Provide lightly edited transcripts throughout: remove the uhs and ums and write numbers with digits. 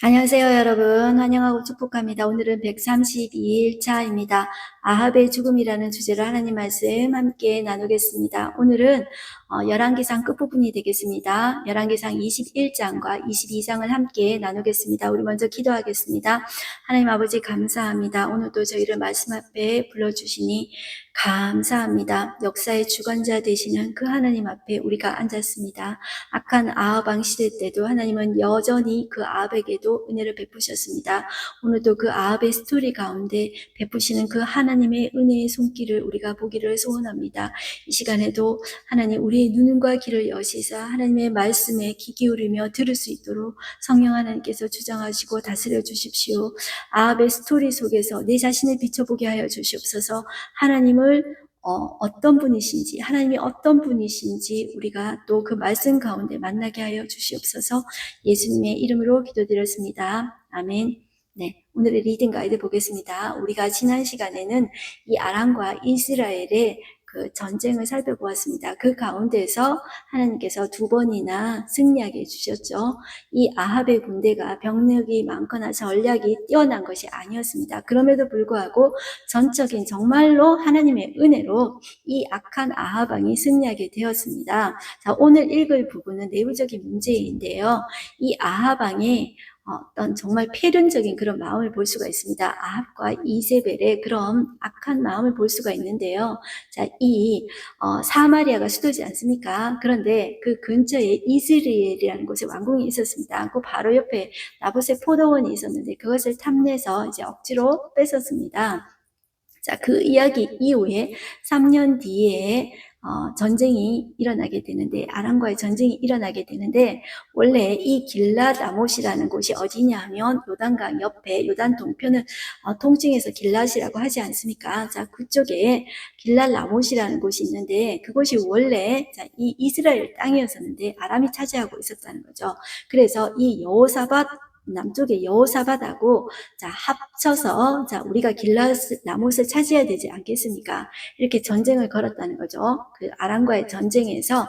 안녕하세요, 여러분. 환영하고 축복합니다. 오늘은 132일차입니다. 아합의 죽음이라는 주제로 하나님 말씀 함께 나누겠습니다. 오늘은 열왕기상 끝부분이 되겠습니다. 열왕기상 21장과 22장을 함께 나누겠습니다. 우리 먼저 기도하겠습니다. 하나님 아버지 감사합니다. 오늘도 저희를 말씀 앞에 불러주시니 감사합니다. 역사의 주관자 되시는 그 하나님 앞에 우리가 앉았습니다. 악한 아합 왕 시대 때도 하나님은 여전히 그 아합에게도 은혜를 베푸셨습니다. 오늘도 그 아합의 스토리 가운데 베푸시는 그 하나님의 은혜의 손길을 우리가 보기를 소원합니다. 이 시간에도 하나님 우리의 눈과 귀를 여시사 하나님의 말씀에 귀 기울이며 들을 수 있도록 성령 하나님께서 주장하시고 다스려 주십시오. 아합의 스토리 속에서 내 자신을 비춰보게 하여 주시옵소서. 하나님을 어떤 분이신지, 하나님이 어떤 분이신지 우리가 또 그 말씀 가운데 만나게 하여 주시옵소서. 예수님의 이름으로 기도드렸습니다. 아멘. 네, 오늘의 리딩 가이드 보겠습니다. 우리가 지난 시간에는 이 아람과 이스라엘의 그 전쟁을 살펴보았습니다. 그 가운데서 하나님께서 두 번이나 승리하게 해주셨죠. 이 아합의 군대가 병력이 많거나 전략이 뛰어난 것이 아니었습니다. 그럼에도 불구하고 전적인 정말로 하나님의 은혜로 이 악한 아합 왕이 승리하게 되었습니다. 자, 오늘 읽을 부분은 내부적인 문제인데요. 이 아합 왕의 어떤 정말 폐륜적인 그런 마음을 볼 수가 있습니다. 아합과 이세벨의 그런 악한 마음을 볼 수가 있는데요. 자, 사마리아가 수도지 않습니까? 그런데 그 근처에 이스라엘이라는 곳에 왕궁이 있었습니다. 그 바로 옆에 나봇의 포도원이 있었는데 그것을 탐내서 이제 억지로 뺏었습니다. 자, 그 이야기 이후에 3년 뒤에 전쟁이 일어나게 되는데, 아람과의 전쟁이 일어나게 되는데, 원래 이 길랏 라못이라는 곳이 어디냐 하면 요단강 옆에 요단 동편을 통칭해서 길랏이라고 하지 않습니까? 자, 그쪽에 길랏 라못이라는 곳이 있는데, 그곳이 원래 이 이스라엘 땅이었었는데 아람이 차지하고 있었다는 거죠. 그래서 이 여호사밧 남쪽에 여호사밧하고 자 합쳐서 자 우리가 길랏 라못을 차지해야 되지 않겠습니까? 이렇게 전쟁을 걸었다는 거죠. 그 아람과의 전쟁에서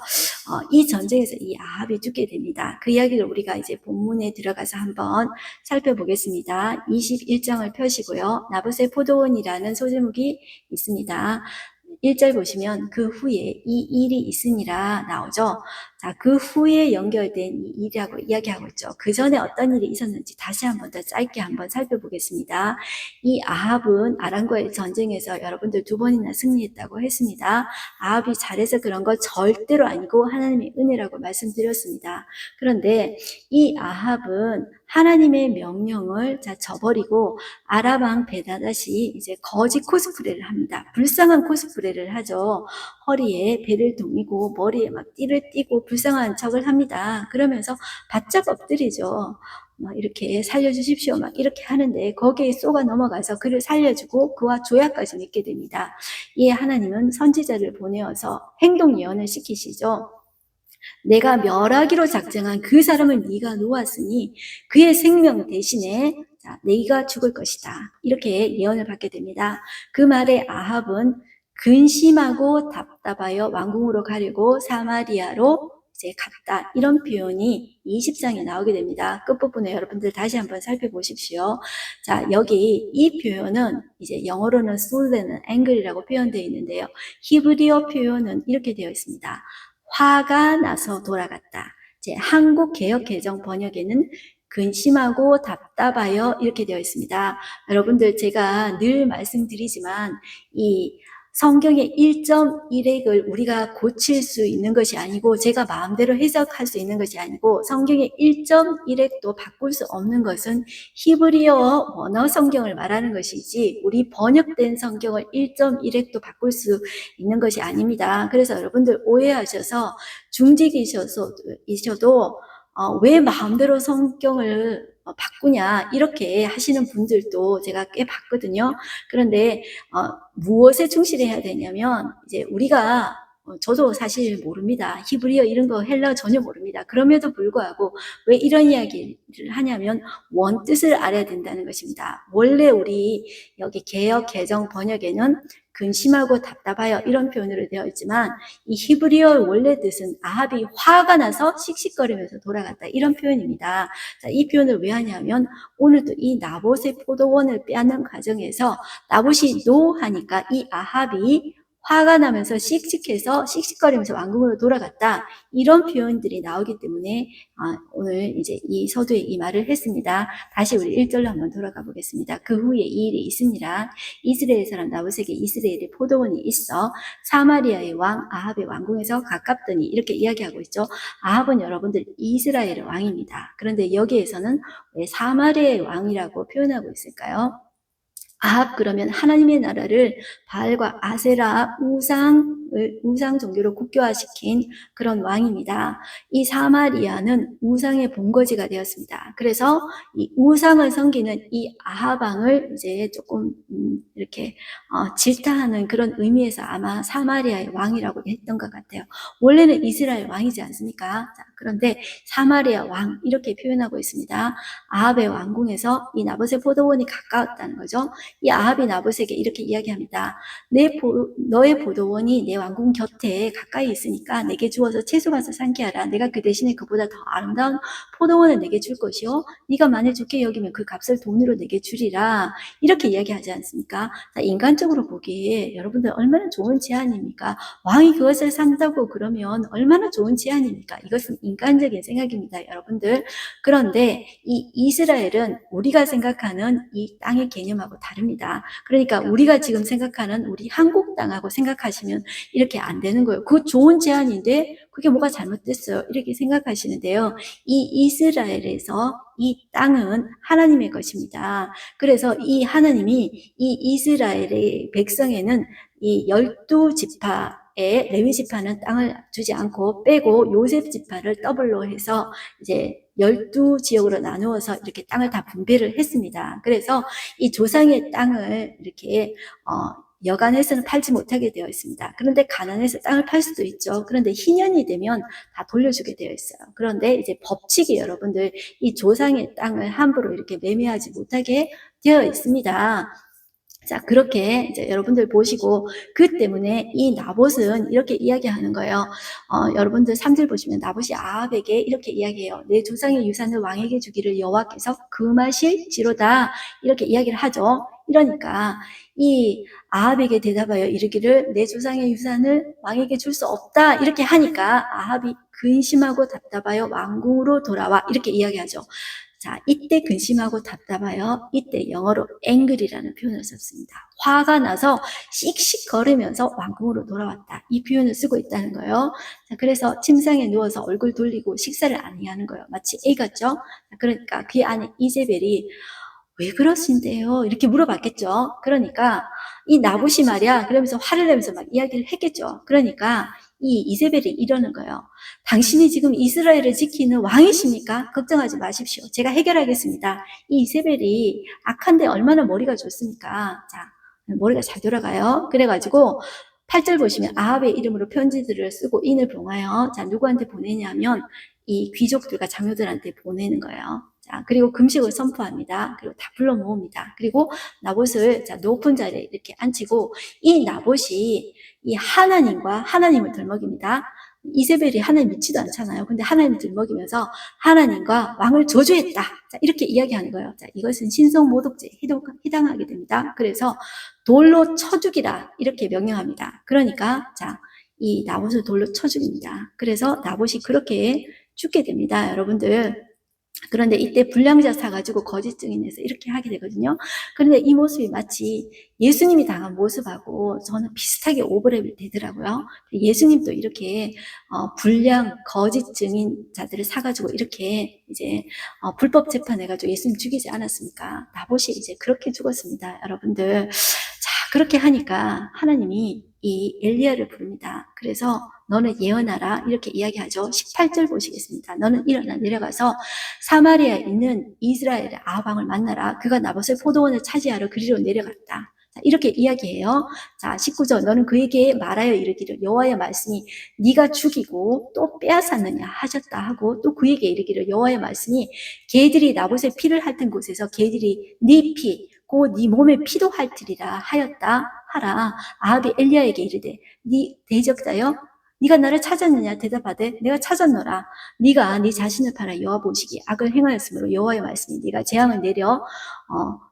이 전쟁에서 이 아합이 죽게 됩니다. 그 이야기를 우리가 이제 본문에 들어가서 한번 살펴보겠습니다. 21장을 펴시고요. 나봇의 포도원이라는 소제목이 있습니다. 1절 보시면 그 후에 이 일이 있으니라 나오죠. 자, 그 후에 연결된 이 일이라고 이야기하고 있죠. 그 전에 어떤 일이 있었는지 다시 한번 더 짧게 한번 살펴보겠습니다. 이 아합은 아람과의 전쟁에서 여러분들 두 번이나 승리했다고 했습니다. 아합이 잘해서 그런 거 절대로 아니고 하나님의 은혜라고 말씀드렸습니다. 그런데 이 아합은 하나님의 명령을 저버리고 아람 왕 베나닷이 이제 거짓 코스프레를 합니다. 불쌍한 코스프레를 하죠. 허리에 배를 동이고 머리에 막 띠를 띠고 불쌍한 척을 합니다. 그러면서 바짝 엎드리죠. 막 이렇게 살려주십시오 막 이렇게 하는데 거기에 쏘가 넘어가서 그를 살려주고 그와 조약까지 맺게 됩니다. 이에 하나님은 선지자를 보내어서 행동 예언을 시키시죠. 내가 멸하기로 작정한 그 사람을 네가 놓았으니 그의 생명 대신에 네가 죽을 것이다. 이렇게 예언을 받게 됩니다. 그 말에 아합은 근심하고 답답하여 왕궁으로 가려고 사마리아로 이제 갔다. 이런 표현이 20장에 나오게 됩니다. 끝부분에 여러분들 다시 한번 살펴보십시오. 자, 여기 이 표현은 이제 영어로는 stolen angry라고 표현되어 있는데요. 히브리어 표현은 이렇게 되어 있습니다. 화가 나서 돌아갔다. 이제 한국 개역 개정 번역에는 근심하고 답답하여 이렇게 되어 있습니다. 여러분들 제가 늘 말씀드리지만 이 성경의 1.1핵을 우리가 고칠 수 있는 것이 아니고 제가 마음대로 해석할 수 있는 것이 아니고 성경의 1.1핵도 바꿀 수 없는 것은 히브리어 원어 성경을 말하는 것이지 우리 번역된 성경을 1.1핵도 바꿀 수 있는 것이 아닙니다. 그래서 여러분들 오해하셔서 중직이셔도 왜 마음대로 성경을 바꾸냐 이렇게 하시는 분들도 제가 꽤 봤거든요. 그런데 무엇에 충실해야 되냐면 이제 우리가 저도 사실 모릅니다. 히브리어 이런 거 헬라어 전혀 모릅니다. 그럼에도 불구하고 왜 이런 이야기를 하냐면 원뜻을 알아야 된다는 것입니다. 원래 우리 여기 개역 개정 번역에는 근심하고 답답하여 이런 표현으로 되어 있지만 이 히브리어의 원래 뜻은 아합이 화가 나서 씩씩거리면서 돌아갔다 이런 표현입니다. 자, 이 표현을 왜 하냐면 오늘도 이 나봇의 포도원을 빼앗는 과정에서 나봇이 노하니까 이 아합이 화가 나면서 씩씩해서 씩씩거리면서 왕궁으로 돌아갔다 이런 표현들이 나오기 때문에 오늘 이제 이 서두에 이 말을 했습니다. 다시 우리 1절로 한번 돌아가 보겠습니다. 그 후에 이 일이 있으니라 이스라엘 사람 나봇에게 이스라엘의 포도원이 있어 사마리아의 왕 아합의 왕궁에서 가깝더니 이렇게 이야기하고 있죠. 아합은 여러분들 이스라엘의 왕입니다. 그런데 여기에서는 왜 사마리아의 왕이라고 표현하고 있을까요? 아합 그러면 하나님의 나라를 바알과 아세라 우상 종교로 국교화시킨 그런 왕입니다. 이 사마리아는 우상의 본거지가 되었습니다. 그래서 이 우상을 섬기는 이 아합 왕을 이제 조금 이렇게 질타하는 그런 의미에서 아마 사마리아의 왕이라고 했던 것 같아요. 원래는 이스라엘 왕이지 않습니까? 자, 그런데 사마리아 왕 이렇게 표현하고 있습니다. 아합의 왕궁에서 이 나봇의 포도원이 가까웠다는 거죠. 이 아합이 나봇에게 이렇게 이야기합니다. 너의 포도원이 내 왕궁 곁에 가까이 있으니까 내게 주어서 채소가서 삼게 하라. 내가 그 대신에 그보다 더 아름다운 포도원을 내게 줄 것이요. 네가 만일 좋게 여기면 그 값을 돈으로 내게 주리라. 이렇게 이야기하지 않습니까? 자, 인간적으로 보기에 여러분들 얼마나 좋은 제안입니까? 왕이 그것을 산다고 그러면 얼마나 좋은 제안입니까? 이것은 인간적인 생각입니다, 여러분들. 그런데 이 이스라엘은 우리가 생각하는 이 땅의 개념하고 다릅니다. 그러니까 우리가 지금 생각하는 우리 한국 땅하고 생각하시면 이렇게 안 되는 거예요. 그거 좋은 제안인데 그게 뭐가 잘못됐어요? 이렇게 생각하시는데요. 이 이스라엘에서 이 땅은 하나님의 것입니다. 그래서 이 하나님이 이 이스라엘의 백성에는 이 12지파에 레위 지파는 땅을 주지 않고 빼고 요셉 지파를 더블로 해서 이제 12지역으로 나누어서 이렇게 땅을 다 분배를 했습니다. 그래서 이 조상의 땅을 이렇게 여간해서는 팔지 못하게 되어 있습니다. 그런데 가난해서 땅을 팔 수도 있죠. 그런데 희년이 되면 다 돌려주게 되어 있어요. 그런데 이제 법칙이 여러분들 이 조상의 땅을 함부로 이렇게 매매하지 못하게 되어 있습니다. 자, 그렇게 이제 여러분들 보시고 그 때문에 이 나봇은 이렇게 이야기하는 거예요. 여러분들 3절 보시면 나봇이 아합에게 이렇게 이야기해요. 내 조상의 유산을 왕에게 주기를 여호와께서 금하실지로다 이렇게 이야기를 하죠. 이러니까 이 아합에게 대답하여 이르기를 내 조상의 유산을 왕에게 줄 수 없다 이렇게 하니까 아합이 근심하고 답답하여 왕궁으로 돌아와 이렇게 이야기하죠. 자, 이때 근심하고 답답하여 이때 영어로 angry라는 표현을 썼습니다. 화가 나서 씩씩거리면서 왕궁으로 돌아왔다. 이 표현을 쓰고 있다는 거예요. 자, 그래서 침상에 누워서 얼굴 돌리고 식사를 아니하는 거예요. 마치 애 같죠? 그러니까 그 안에 이제벨이 왜 그러신데요? 이렇게 물어봤겠죠. 그러니까 이 나봇이 말이야. 그러면서 화를 내면서 막 이야기를 했겠죠. 그러니까 이 이세벨이 이러는 거예요. 당신이 지금 이스라엘을 지키는 왕이십니까? 걱정하지 마십시오. 제가 해결하겠습니다. 이 이세벨이 악한데 얼마나 머리가 좋습니까? 자, 머리가 잘 돌아가요. 그래가지고 8절 보시면 아합의 이름으로 편지들을 쓰고 인을 봉하여 자, 누구한테 보내냐면 이 귀족들과 장로들한테 보내는 거예요. 자, 그리고 금식을 선포합니다. 그리고 다 불러 모읍니다. 그리고 나봇을 자, 높은 자리에 이렇게 앉히고 이 나봇이 이 하나님을 들먹입니다. 이세벨이 하나님 믿지도 않잖아요. 근데 하나님을 들먹이면서 하나님과 왕을 저주했다. 자, 이렇게 이야기하는 거예요. 자, 이것은 신성모독죄에 해당하게 됩니다. 그래서 돌로 쳐 죽이라 이렇게 명령합니다. 그러니까 자, 이 나봇을 돌로 쳐 죽입니다. 그래서 나봇이 그렇게 죽게 됩니다. 여러분들. 그런데 이때 불량자 사가지고 거짓 증인해서 이렇게 하게 되거든요. 그런데 이 모습이 마치 예수님이 당한 모습하고 저는 비슷하게 오버랩이 되더라고요. 예수님도 이렇게 불량 거짓 증인자들을 사가지고 이렇게 이제 불법 재판해가지고 예수님 죽이지 않았습니까? 나봇이 이제 그렇게 죽었습니다, 여러분들. 자, 그렇게 하니까 하나님이 이 엘리야를 부릅니다. 그래서 너는 예언하라 이렇게 이야기하죠. 18절 보시겠습니다. 너는 일어나 내려가서 사마리아에 있는 이스라엘의 아합 왕을 만나라. 그가 나봇의 포도원을 차지하러 그리로 내려갔다. 자, 이렇게 이야기해요. 자, 19절 너는 그에게 말하여 이르기를 여호와의 말씀이 네가 죽이고 또 빼앗았느냐 하셨다 하고 또 그에게 이르기를 여호와의 말씀이 개들이 나봇의 피를 핥은 곳에서 개들이 네 피, 곧 네 몸의 피도 핥으리라 하였다 하라. 아합이 엘리야에게 이르되 네 대적자여 네가 나를 찾았느냐 대답하되 내가 찾았노라. 네가 네 자신을 팔아 여호와 보시기에 악을 행하였으므로 여호와의 말씀이 네가 재앙을 내려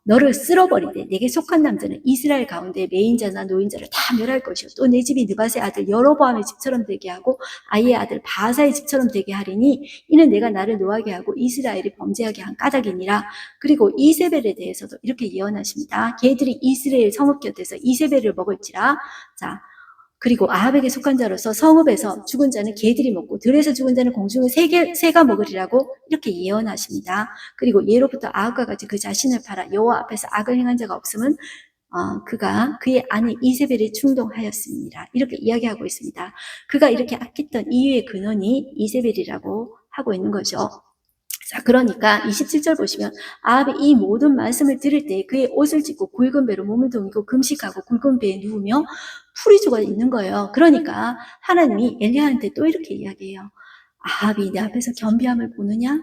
너를 쓸어버리되 내게 속한 남자는 이스라엘 가운데 매인자나 노인자를 다 멸할 것이요 또 내 집이 느밧의 아들 여로보암의 집처럼 되게 하고 아이의 아들 바사의 집처럼 되게 하리니 이는 내가 나를 노하게 하고 이스라엘이 범죄하게 한 까닭이니라. 그리고 이세벨에 대해서도 이렇게 예언하십니다. 걔들이 이스라엘 성읍 곁에서 이세벨을 먹을지라. 자, 그리고 아합에게 속한 자로서 성읍에서 죽은 자는 개들이 먹고 들에서 죽은 자는 공중의 새가 먹으리라고 이렇게 예언하십니다. 그리고 예로부터 아합과 같이 그 자신을 팔아 여호와 앞에서 악을 행한 자가 없음은 그가 그의 아내 이세벨에 충동하였습니다. 이렇게 이야기하고 있습니다. 그가 이렇게 악했던 이유의 근원이 이세벨이라고 하고 있는 거죠. 자, 그러니까 27절 보시면 아합이 이 모든 말씀을 들을 때 그의 옷을 찢고 굵은 배로 몸을 동이고 금식하고 굵은 배에 누우며 풀이 죽어 있는 거예요. 그러니까 하나님이 엘리야한테 또 이렇게 이야기해요. 아합이 내 앞에서 겸비함을 보느냐?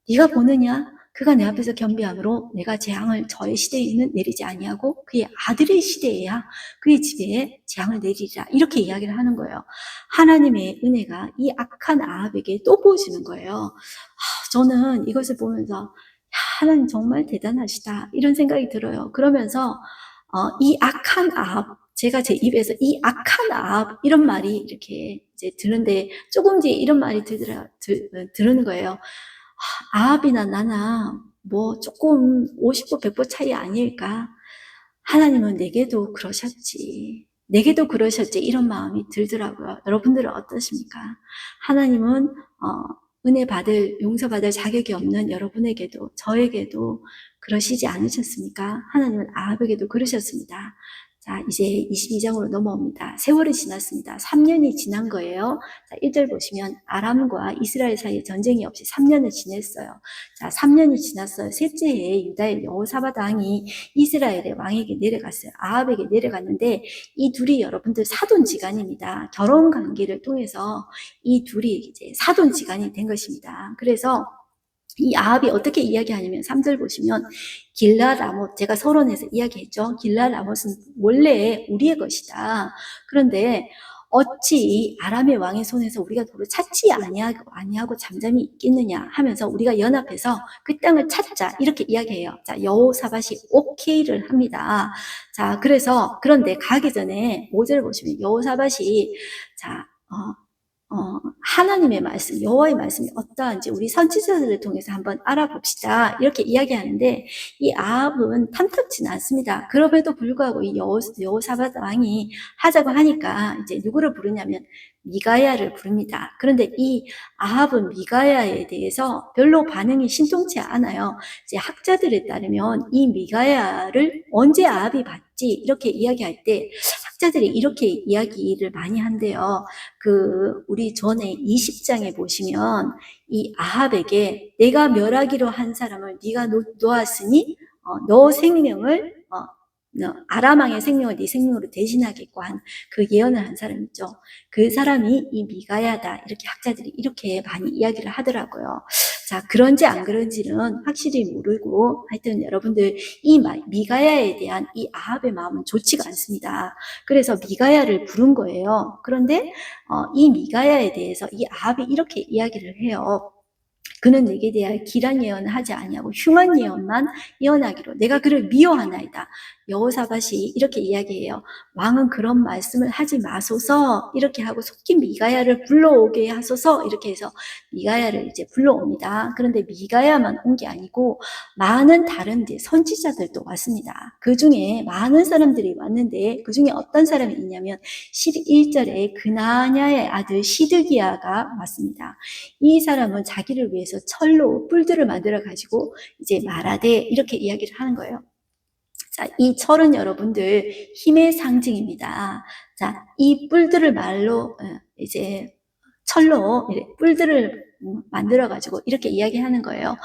네가 보느냐? 그가 내 앞에서 겸비함으로 내가 재앙을 저의 시대에는 내리지 아니하고 그의 아들의 시대에야 그의 집에 재앙을 내리리라. 이렇게 이야기를 하는 거예요. 하나님의 은혜가 이 악한 아합에게 또 보여지는 거예요. 저는 이것을 보면서 하나님 정말 대단하시다 이런 생각이 들어요. 그러면서 이 악한 아합, 제가 제 입에서 이 악한 아합 이런 말이 이렇게 이제 드는데 조금 뒤에 이런 말이 들으는 거예요. 아합이나 나나 뭐 조금 50보 100보 차이 아닐까? 하나님은 내게도 그러셨지. 내게도 그러셨지. 이런 마음이 들더라고요. 여러분들은 어떠십니까? 하나님은 은혜 받을, 용서받을 자격이 없는 여러분에게도 저에게도 그러시지 않으셨습니까? 하나님은 아합에게도 그러셨습니다. 자, 이제 22장으로 넘어옵니다. 세월이 지났습니다. 3년이 지난 거예요. 자, 1절 보시면 아람과 이스라엘 사이에 전쟁이 없이 3년을 지냈어요. 자, 3년이 지났어요. 셋째 해에 유다의 여호사밧 왕이 이스라엘의 왕에게 내려갔어요. 아합에게 내려갔는데 이 둘이 여러분들 사돈지간입니다. 결혼 관계를 통해서 이 둘이 이제 사돈지간이 된 것입니다. 그래서 이 아합이 어떻게 이야기하냐면 3절 보시면 길라라못, 제가 서론에서 이야기했죠. 길라라못은 원래 우리의 것이다. 그런데 어찌 아람의 왕의 손에서 우리가 도를 찾지 아니하고 잠잠히 있겠느냐 하면서 우리가 연합해서 그 땅을 찾자 이렇게 이야기해요. 자, 여호사밧이 오케이를 합니다. 자, 그런데 가기 전에 5절 보시면 여호사밧이 자, 하나님의 말씀, 여호와의 말씀이 어떠한지 우리 선지자들을 통해서 한번 알아봅시다. 이렇게 이야기하는데 이 아합은 탐탁지는 않습니다. 그럼에도 불구하고 이 여호사밧 왕이 하자고 하니까 이제 누구를 부르냐면 미가야를 부릅니다. 그런데 이 아합은 미가야에 대해서 별로 반응이 신통치 않아요. 이제 학자들에 따르면 이 미가야를 언제 아합이 봤지 이렇게 이야기할 때 학자들이 이렇게 이야기를 많이 한대요. 우리 전에 20장에 보시면 이 아합에게 내가 멸하기로 한 사람을 네가 놓았으니 너 생명을 아람 왕의 생명을 네 생명으로 대신하겠고 한 그 예언을 한 사람 있죠. 그 사람이 이 미가야다. 이렇게 학자들이 이렇게 많이 이야기를 하더라고요. 자, 그런지 안 그런지는 확실히 모르고 하여튼 여러분들 이 미가야에 대한 이 아합의 마음은 좋지가 않습니다. 그래서 미가야를 부른 거예요. 그런데 이 미가야에 대해서 이 아합이 이렇게 이야기를 해요. 그는 내게 대하여 길한 예언을 하지 아니하고 흉한 예언만 예언하기로 내가 그를 미워하나이다. 여호사밧이 이렇게 이야기해요. 왕은 그런 말씀을 하지 마소서 이렇게 하고 속히 미가야를 불러오게 하소서 이렇게 해서 미가야를 이제 불러옵니다. 그런데 미가야만 온 게 아니고 많은 다른 선지자들도 왔습니다. 그 중에 많은 사람들이 왔는데 그 중에 어떤 사람이 있냐면 11절에 그나냐의 아들 시드기야가 왔습니다. 이 사람은 자기를 위해서 철로 뿔들을 만들어 가지고 이제 말하되 이렇게 이야기를 하는 거예요. 자, 이 철은 여러분들 힘의 상징입니다. 자, 이 뿔들을 말로 이제 철로 뿔들을 만들어 가지고 이렇게 이야기하는 거예요.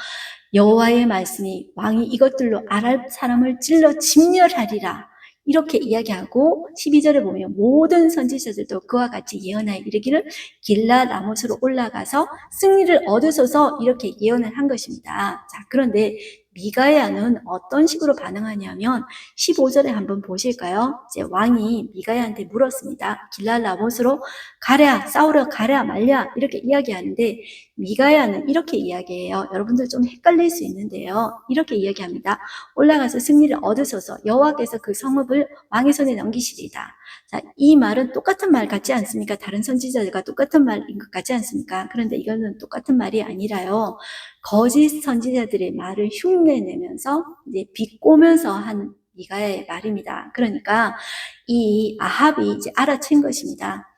여호와의 말씀이 왕이 이것들로 아랍 사람을 찔러 진멸하리라. 이렇게 이야기하고 12절에 보면 모든 선지자들도 그와 같이 예언하여 이르기를 길라 라못으로 올라가서 승리를 얻으소서 이렇게 예언을 한 것입니다. 자, 그런데 미가야는 어떤 식으로 반응하냐면 15절에 한번 보실까요? 이제 왕이 미가야한테 물었습니다. 길라 라못으로 가랴, 싸우러 가랴 말랴 이렇게 이야기하는데 미가야는 이렇게 이야기해요. 여러분들 좀 헷갈릴 수 있는데요. 이렇게 이야기합니다. 올라가서 승리를 얻으소서 여호와께서 그 성읍을 왕의 손에 넘기시리다. 자, 이 말은 똑같은 말 같지 않습니까? 다른 선지자들과 똑같은 말인 것 같지 않습니까? 그런데 이거는 똑같은 말이 아니라요. 거짓 선지자들의 말을 흉내내면서 이제 비꼬면서 한 미가야의 말입니다. 그러니까 이 아합이 이제 알아챈 것입니다.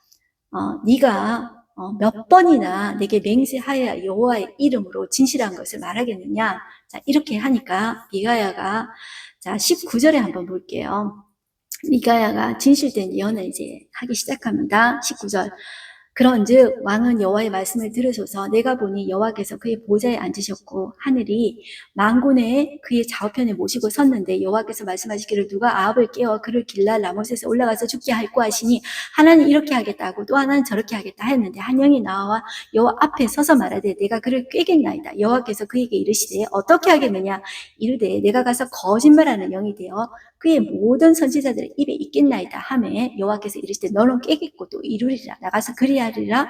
네가 몇 번이나 내게 맹세하여 여호와의 이름으로 진실한 것을 말하겠느냐? 자, 이렇게 하니까 미가야가 자, 19절에 한번 볼게요. 미가야가 진실된 예언을 이제 하기 시작합니다. 19절. 그런즉 왕은 여호와의 말씀을 들으소서. 내가 보니 여호와께서 그의 보좌에 앉으셨고 하늘이 만군에 그의 좌우편에 모시고 섰는데 여호와께서 말씀하시기를 누가 아합을 깨워 그를 길랄 라못에서 올라가서 죽게 할꼬 하시니 하나는 이렇게 하겠다 하고 또 하나는 저렇게 하겠다 했는데 한 영이 나와 여호와 앞에 서서 말하되 내가 그를 꾀겠나이다. 여호와께서 그에게 이르시되 어떻게 하겠느냐 이르되 내가 가서 거짓말하는 영이 되어 그의 모든 선지자들의 입에 있겠나이다 하매 여호와께서 이르시되 너는 깨겠고 또 이루리라 나가서 그리하리라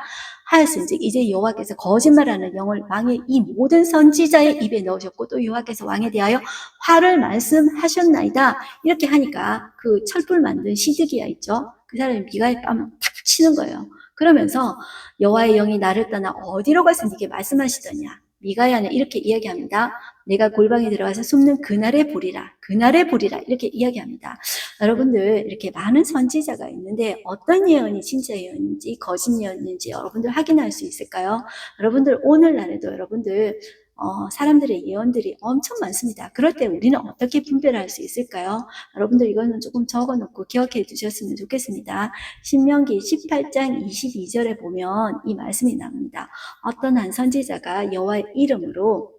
하였은즉 이제 여호와께서 거짓말하는 영을 왕의 이 모든 선지자의 입에 넣으셨고 또 여호와께서 왕에 대하여 화를 말씀하셨나이다. 이렇게 하니까 그 철불 만든 시드기야 있죠. 그 사람이 미가의 뺨을 탁 치는 거예요. 그러면서 여호와의 영이 나를 떠나 어디로 가서 네게 말씀하시더냐. 미가야는 이렇게 이야기합니다. 내가 골방에 들어가서 숨는 그날에 보리라. 그날에 보리라. 이렇게 이야기합니다. 여러분들 이렇게 많은 선지자가 있는데 어떤 예언이 진짜 예언인지 거짓 예언인지 여러분들 확인할 수 있을까요? 여러분들 오늘날에도 여러분들 사람들의 예언들이 엄청 많습니다. 그럴 때 우리는 어떻게 분별할 수 있을까요? 여러분들 이거는 조금 적어놓고 기억해 두셨으면 좋겠습니다. 신명기 18장 22절에 보면 이 말씀이 나옵니다. 어떤 한 선지자가 여호와의 이름으로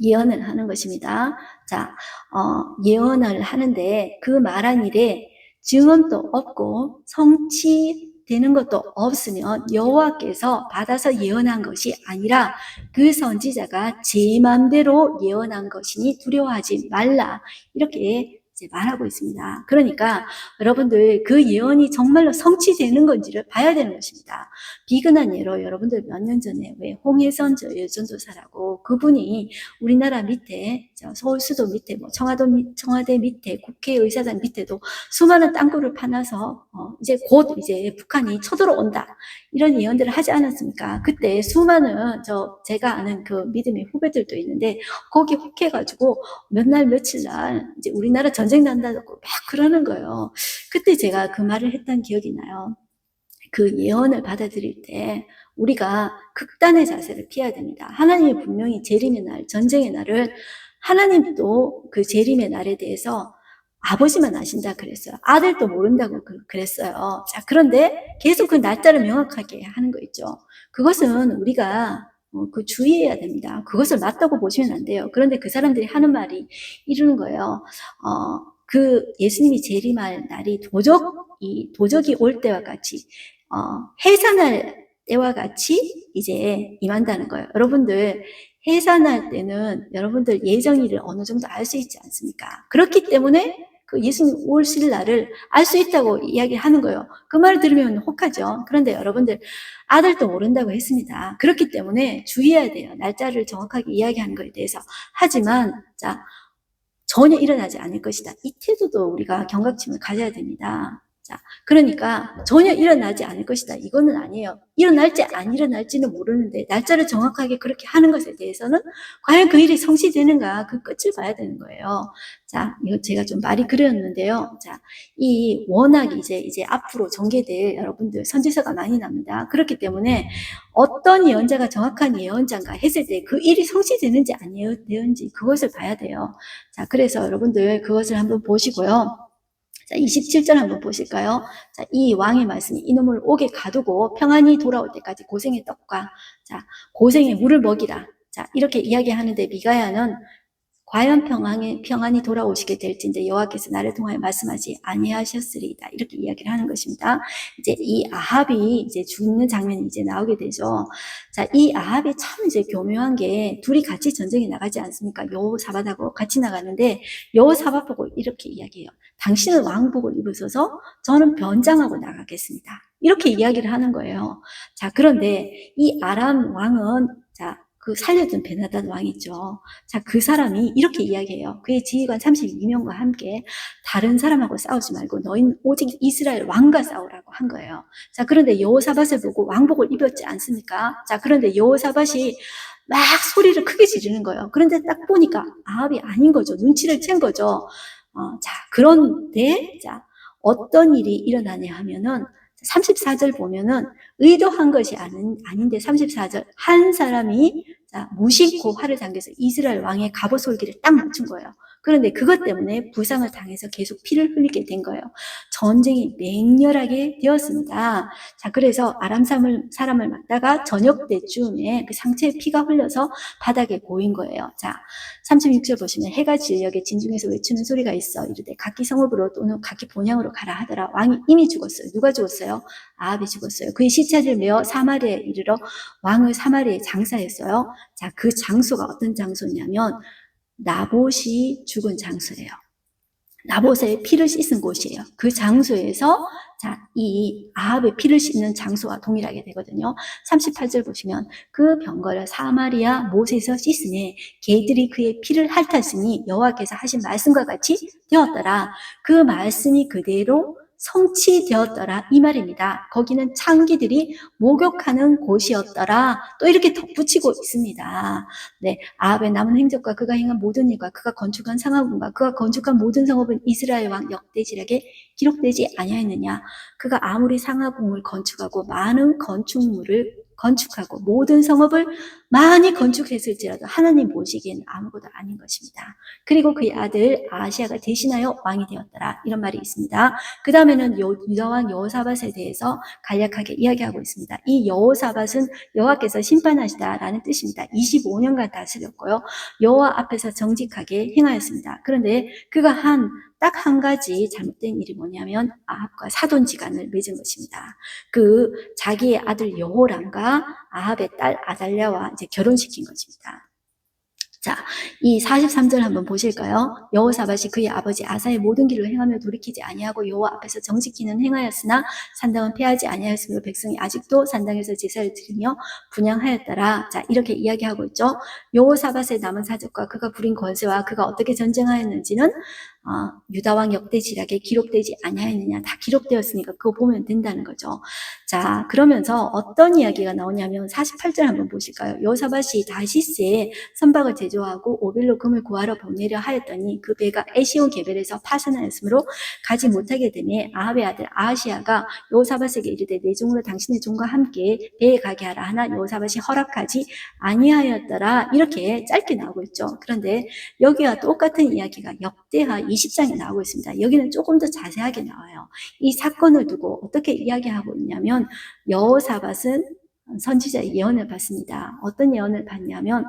예언을 하는 것입니다. 자, 예언을 하는데 그 말한 일에 증언도 없고 성취되는 것도 없으면 여호와께서 받아서 예언한 것이 아니라 그 선지자가 제 마음대로 예언한 것이니 두려워하지 말라. 이렇게 이제 말하고 있습니다. 그러니까 여러분들 그 예언이 정말로 성취되는 건지를 봐야 되는 것입니다. 비근한 예로 여러분들 몇 년 전에 왜 홍혜선 여전도사라고 그분이 우리나라 밑에 서울 수도 밑에 뭐 청와대 밑에 국회의사당 밑에도 수많은 땅굴을 파놔서 이제 곧 이제 북한이 쳐들어온다 이런 예언들을 하지 않았습니까? 그때 수많은 제가 아는 그 믿음의 후배들도 있는데 거기 혹해가지고 몇 날 며칠 날 이제 우리나라 전쟁 난다고 막 그러는 거예요. 그때 제가 그 말을 했던 기억이 나요. 그 예언을 받아들일 때 우리가 극단의 자세를 피해야 됩니다. 하나님이 분명히 재림의 날, 전쟁의 날을 하나님도 그 재림의 날에 대해서 아버지만 아신다 그랬어요. 아들도 모른다고 그랬어요. 자, 그런데 계속 그 날짜를 명확하게 하는 거 있죠. 그것은 우리가 그 주의해야 됩니다. 그것을 맞다고 보시면 안 돼요. 그런데 그 사람들이 하는 말이 이러는 거예요. 그 예수님이 재림할 날이 도적이 올 때와 같이 해산할 때와 같이 이제 임한다는 거예요. 여러분들 해산할 때는 여러분들 예정일을 어느 정도 알 수 있지 않습니까? 그렇기 때문에 그 예수님 오실 날을 알 수 있다고 이야기하는 거예요. 그 말을 들으면 혹하죠. 그런데 여러분들 아들도 모른다고 했습니다. 그렇기 때문에 주의해야 돼요. 날짜를 정확하게 이야기하는 것에 대해서. 하지만 자 전혀 일어나지 않을 것이다. 이 태도도 우리가 경각심을 가져야 됩니다. 자, 그러니까 전혀 일어나지 않을 것이다. 이거는 아니에요. 일어날지 안 일어날지는 모르는데 날짜를 정확하게 그렇게 하는 것에 대해서는 과연 그 일이 성취되는가 그 끝을 봐야 되는 거예요. 자, 이거 제가 좀 말이 그렸는데요. 자, 이 워낙 이제 앞으로 전개될 여러분들 선지서가 많이 납니다. 그렇기 때문에 어떤 예언자가 정확한 예언자인가 했을 때 그 일이 성취되는지 아니었는지 그것을 봐야 돼요. 자, 그래서 여러분들 그것을 한번 보시고요. 자, 27절 한번 보실까요? 자, 이 왕의 말씀이 이놈을 옥에 가두고 평안히 돌아올 때까지 고생의 떡과 자, 고생의 물을 먹이라. 자, 이렇게 이야기하는데 미가야는 과연 평안이 돌아오시게 될진데 여호와께서 나를 통하여 말씀하지 아니하셨으리이다. 이렇게 이야기를 하는 것입니다. 이제 이 아합이 이제 죽는 장면이 이제 나오게 되죠. 자, 이 아합이 참 이제 교묘한 게 둘이 같이 전쟁에 나가지 않습니까? 여호사밧하고 같이 나가는데 여호사밧 보고 이렇게 이야기해요. 당신은 왕복을 입으셔서 저는 변장하고 나가겠습니다. 이렇게 이야기를 하는 거예요. 자, 그런데 이 아람 왕은 자, 그 살려둔 베나단 왕이죠. 자, 그 사람이 이렇게 이야기해요. 그의 지휘관 32명과 함께 다른 사람하고 싸우지 말고 너희는 오직 이스라엘 왕과 싸우라고 한 거예요. 자, 그런데 여호사밧을 보고 왕복을 입었지 않습니까? 자, 그런데 여호사밧이 막 소리를 크게 지르는 거예요. 그런데 딱 보니까 아합이 아닌 거죠. 눈치를 챈 거죠. 자, 그런데 자, 어떤 일이 일어나냐 하면은 34절 보면은 의도한 것이 아닌데 34절 한 사람이 자, 무심코 활을 당겨서 이스라엘 왕의 갑옷 솔기를 딱 맞춘 거예요. 그런데 그것 때문에 부상을 당해서 계속 피를 흘리게 된 거예요. 전쟁이 맹렬하게 되었습니다. 자, 그래서 아람 사람을 맞다가 저녁 때쯤에 그 상체에 피가 흘려서 바닥에 보인 거예요. 자, 36절 보시면 해가 진녘에 진중에서 외치는 소리가 있어 이르되 각기 성읍으로 또는 각기 본향으로 가라 하더라. 왕이 이미 죽었어요. 누가 죽었어요? 아합이 죽었어요. 그의 시체를 메어 사마리아에 이르러 왕을 사마리아에 장사했어요. 자, 그 장소가 어떤 장소냐면 나봇이 죽은 장소예요. 나봇의 피를 씻은 곳이에요. 그 장소에서 자, 이 아합의 피를 씻는 장소와 동일하게 되거든요. 38절 보시면 그 병거를 사마리아 못에서 씻으니 개들이 그의 피를 핥았으니 여호와께서 하신 말씀과 같이 되었더라. 그 말씀이 그대로 성취되었더라 이 말입니다. 거기는 창기들이 목욕하는 곳이었더라. 또 이렇게 덧붙이고 있습니다. 네, 아합의 남은 행적과 그가 행한 모든 일과 그가 건축한 상하군과 그가 건축한 모든 성읍은 이스라엘 왕 역대지략에 기록되지 아니하였느냐. 그가 아무리 상하궁을 건축하고 많은 건축물을 건축하고 모든 성읍을 많이 건축했을지라도 하나님 보시기에는 아무것도 아닌 것입니다. 그리고 그의 아들 아하시아가 대신하여 왕이 되었더라. 이런 말이 있습니다. 그 다음에는 유다왕 여호사밧에 대해서 간략하게 이야기하고 있습니다. 이 여호사밧은 여호와께서 심판하시다라는 뜻입니다. 25년간 다스렸고요. 여호와 앞에서 정직하게 행하였습니다. 그런데 그가 딱 한 가지 잘못된 일이 뭐냐면 아합과 사돈지간을 맺은 것입니다. 그 자기의 아들 여호람과 아합의 딸 아달랴와 이제 결혼시킨 것입니다. 자, 이 43절 한번 보실까요? 여호사밧이 그의 아버지 아사의 모든 길을 행하며 돌이키지 아니하고 여호와 앞에서 정직히는 행하였으나 산당은 폐하지 아니하였으므로 백성이 아직도 산당에서 제사를 드리며 분향하였더라. 자, 이렇게 이야기하고 있죠. 여호사밧의 남은 사적과 그가 부린 권세와 그가 어떻게 전쟁하였는지는 유다왕 역대지략에 기록되지 아니하였느냐. 다 기록되었으니까 그거 보면 된다는 거죠. 자, 그러면서 어떤 이야기가 나오냐면 48절 한번 보실까요? 여호사밧이 다시스에 선박을 제조하고 오빌로 금을 구하러 보내려 하였더니 그 배가 에시온 게벨에서 파산하였으므로 가지 못하게 되매 아합의 아들 아하시아가 여호사밧에게 이르되 내 종으로 당신의 종과 함께 배에 가게 하라 하나 여호사밧이 허락하지 아니하였더라. 이렇게 짧게 나오고 있죠. 그런데 여기와 똑같은 이야기가 역대하 20장에 나오고 있습니다. 여기는 조금 더 자세하게 나와요. 이 사건을 두고 어떻게 이야기하고 있냐면 여호사밧은 선지자의 예언을 받습니다. 어떤 예언을 받냐면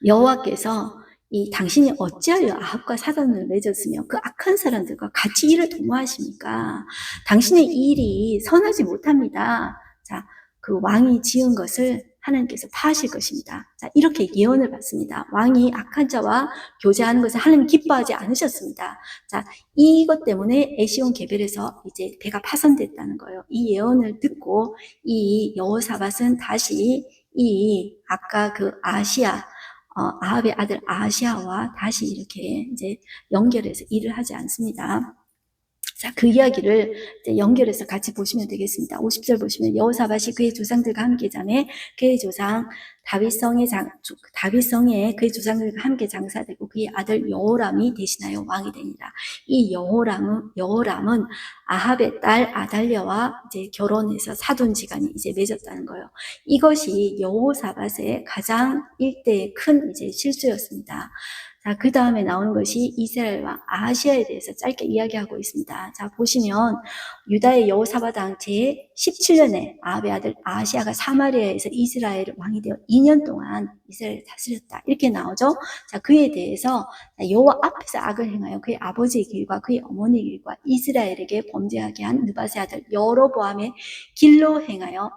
여호와께서 이 당신이 어찌하여 아합과 사단을 맺었으며 그 악한 사람들과 같이 일을 도모하십니까? 당신의 일이 선하지 못합니다. 자, 그 왕이 지은 것을 하나님께서 파하실 것입니다. 자, 이렇게 예언을 받습니다. 왕이 악한 자와 교제하는 것을 하나님 기뻐하지 않으셨습니다. 자, 이것 때문에 에시온 게벨에서 이제 배가 파손됐다는 거예요. 이 예언을 듣고 이 여호사밧은 다시 이 아까 그 아합의 아들 아하시아와 다시 이렇게 이제 연결해서 일을 하지 않습니다. 자, 그 이야기를 이제 연결해서 같이 보시면 되겠습니다. 50절 보시면 여호사밧이 그의 조상들과 함께 자매 그의 조상 다윗성에 그의 조상들과 함께 장사되고 그의 아들 여호람이 대신하여 왕이 되니라. 이 여호람은 아합의 딸 아달랴와 이제 결혼해서 사돈지간이 이제 맺었다는 거예요. 이것이 여호사밧의 가장 일대의 큰 이제 실수였습니다. 자, 그 다음에 나오는 것이 이스라엘 왕 아하시아에 대해서 짧게 이야기하고 있습니다. 자, 보시면 유다의 여호사밧 왕 제 17년에 아합의 아들 아하시아가 사마리아에서 이스라엘 왕이 되어 2년 동안 이스라엘을 다스렸다. 이렇게 나오죠. 자, 그에 대해서 여호와 앞에서 악을 행하여 그의 아버지의 길과 그의 어머니의 길과 이스라엘에게 범죄하게 한 느바세 아들 여로보암의 길로 행하여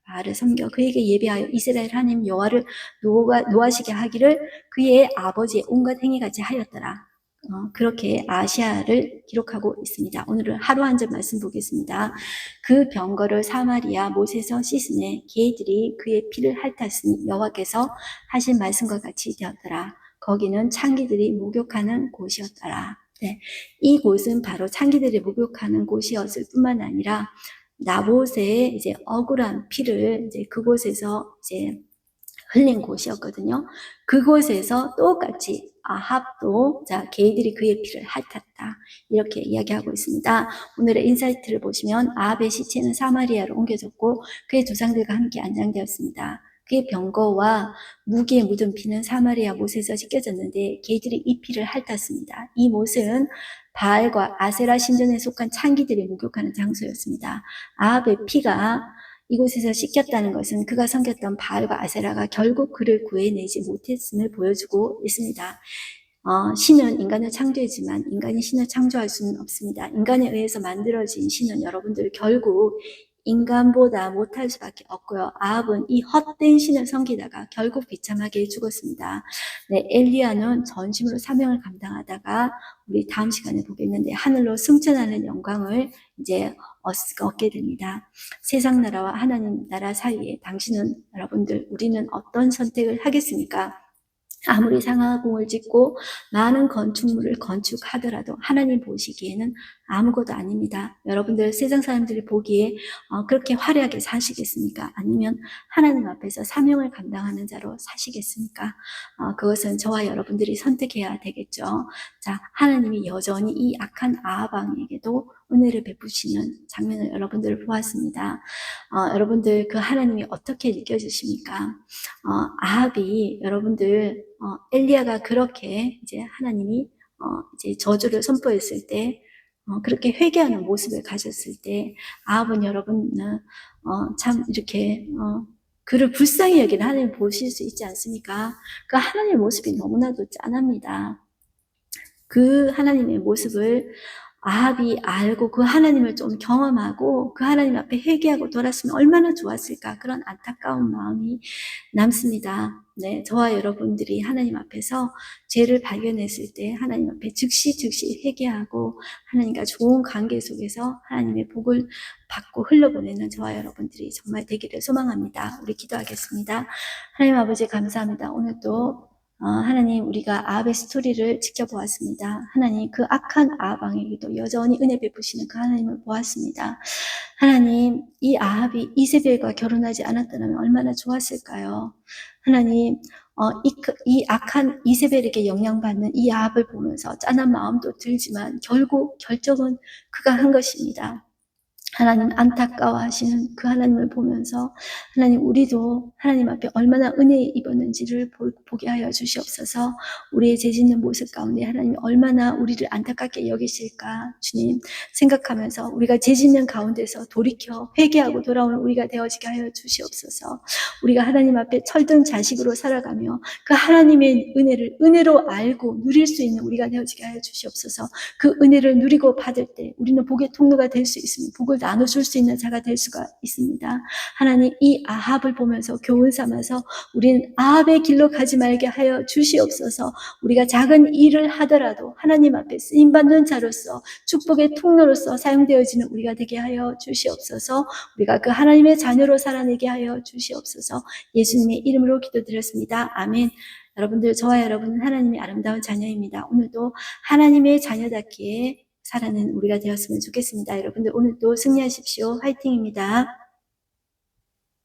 바알을 섬겨 그에게 예배하여 이스라엘 하나님 여호와를 노하시게 하기를 그의 아버지의 온갖 행위같이 하였더라. 그렇게 아시아를 기록하고 있습니다. 오늘은 하루 한 점 말씀 보겠습니다. 그 병거를 사마리아 못에서 씻으니 개들이 그의 피를 핥았으니 여호와께서 하신 말씀과 같이 되었더라. 거기는 창기들이 목욕하는 곳이었더라. 네, 이곳은 바로 창기들이 목욕하는 곳이었을 뿐만 아니라 나봇의 이제 억울한 피를 이제 그곳에서 이제 흘린 곳이었거든요. 그곳에서 똑같이 아합도 자 개들이 그의 피를 핥았다 이렇게 이야기하고 있습니다. 오늘의 인사이트를 보시면 아합의 시체는 사마리아로 옮겨졌고 그의 조상들과 함께 안장되었습니다. 그의 병거와 무기에 묻은 피는 사마리아 못에서 씻겨졌는데 개들이 이 피를 핥았습니다. 이 못은 바알과 아세라 신전에 속한 창기들이 목욕하는 장소였습니다. 아합의 피가 이곳에서 씻겼다는 것은 그가 섬겼던 바알과 아세라가 결국 그를 구해내지 못했음을 보여주고 있습니다. 신은 인간을 창조했지만 인간이 신을 창조할 수는 없습니다. 인간에 의해서 만들어진 신은 여러분들 결국 인간보다 못할 수밖에 없고요. 아합은 이 헛된 신을 섬기다가 결국 비참하게 죽었습니다. 네, 엘리야는 전심으로 사명을 감당하다가 우리 다음 시간에 보겠는데 하늘로 승천하는 영광을 이제 얻게 됩니다. 세상 나라와 하나님 나라 사이에 당신은 여러분들 우리는 어떤 선택을 하겠습니까? 아무리 상하궁을 짓고 많은 건축물을 건축하더라도 하나님 보시기에는 아무것도 아닙니다. 여러분들 세상 사람들이 보기에 그렇게 화려하게 사시겠습니까? 아니면 하나님 앞에서 사명을 감당하는 자로 사시겠습니까? 그것은 저와 여러분들이 선택해야 되겠죠. 자, 하나님이 여전히 이 악한 아합 왕에게도 은혜를 베푸시는 장면을 여러분들 보았습니다. 여러분들 그 하나님이 어떻게 느껴지십니까? 아합이 여러분들 엘리야가 그렇게 이제 하나님이 이제 저주를 선포했을 때 그렇게 회개하는 모습을 가졌을 때 아합은 여러분은 참 이렇게 그를 불쌍히 여기는 하나님 보실 수 있지 않습니까? 그 하나님의 모습이 너무나도 짠합니다. 그 하나님의 모습을 아합이 알고 그 하나님을 좀 경험하고 그 하나님 앞에 회개하고 돌았으면 얼마나 좋았을까 그런 안타까운 마음이 남습니다. 네, 저와 여러분들이 하나님 앞에서 죄를 발견했을 때 하나님 앞에 즉시 회개하고 하나님과 좋은 관계 속에서 하나님의 복을 받고 흘러보내는 저와 여러분들이 정말 되기를 소망합니다. 우리 기도하겠습니다. 하나님 아버지 감사합니다. 오늘 또 하나님 우리가 아합의 스토리를 지켜보았습니다. 하나님 그 악한 아합 왕에게도 여전히 은혜 베푸시는 그 하나님을 보았습니다. 하나님 이 아합이 이세벨과 결혼하지 않았다면 얼마나 좋았을까요? 하나님 이 악한 이세벨에게 영향받는 이 아합을 보면서 짠한 마음도 들지만 결국 결정은 그가 한 것입니다. 하나님 안타까워하시는 그 하나님을 보면서 하나님 우리도 하나님 앞에 얼마나 은혜 입었는지를 보게 하여 주시옵소서. 우리의 죄 짓는 모습 가운데 하나님이 얼마나 우리를 안타깝게 여기실까 주님 생각하면서 우리가 죄 짓는 가운데서 돌이켜 회개하고 돌아오는 우리가 되어지게 하여 주시옵소서. 우리가 하나님 앞에 철든 자식으로 살아가며 그 하나님의 은혜를 은혜로 알고 누릴 수 있는 우리가 되어지게 하여 주시옵소서. 그 은혜를 누리고 받을 때 우리는 복의 통로가 될 수 있으며 복을 나눠줄 수 있는 자가 될 수가 있습니다. 하나님 이 아합을 보면서 교훈 삼아서 우리는 아합의 길로 가지 말게 하여 주시옵소서. 우리가 작은 일을 하더라도 하나님 앞에 쓰임받는 자로서 축복의 통로로서 사용되어지는 우리가 되게 하여 주시옵소서. 우리가 그 하나님의 자녀로 살아내게 하여 주시옵소서. 예수님의 이름으로 기도드렸습니다. 아멘. 여러분들 저와 여러분은 하나님의 아름다운 자녀입니다. 오늘도 하나님의 자녀답게 살아내는 우리가 되었으면 좋겠습니다. 여러분들 오늘도 승리하십시오. 화이팅입니다.